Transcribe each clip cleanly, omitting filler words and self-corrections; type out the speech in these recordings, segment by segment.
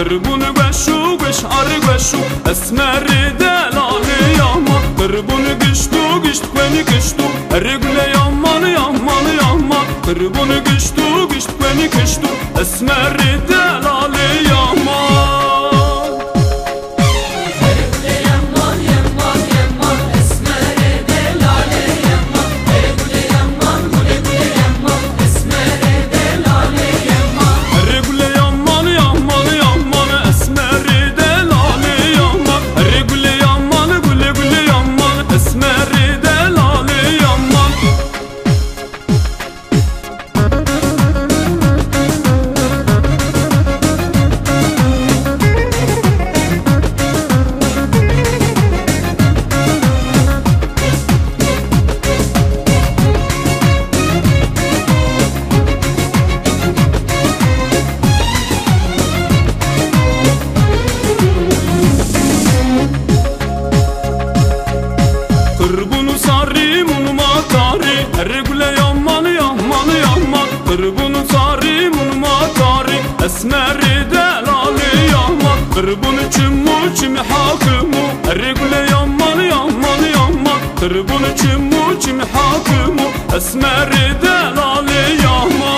قربون قشو قشعر قشو اسمر دلالي ياما قربون قشتو قشت كوني قشتو الرجل يامان يامان يامان قربون قشتو قشت كوني قشتو اسمر دلالي ياما قربون صاري من مطاري اسمر دلالي ياما قربون چمو چم حاكمو الرجل يامان يامان يامان قربون چمو چم حاكمو اسمر دلالي ياما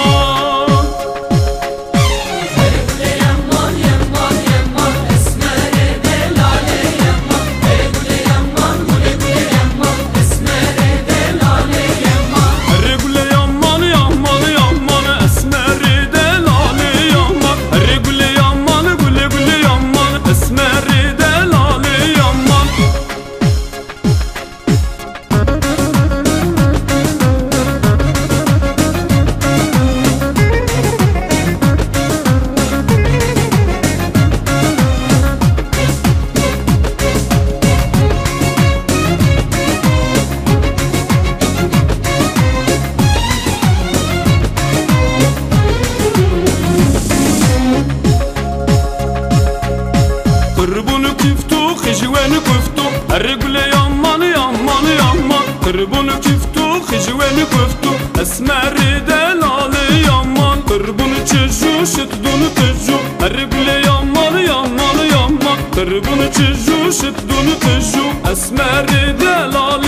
قربون كفتو خجوان كفتو الرجل يامان يامان يامان قربون كفتو خجوان كفتو اسمر دلالي يامان قربون تشجو شتدون تجو الرجل يامان يامان يامان قربون تشجو شتدون تجو اسمر دلالي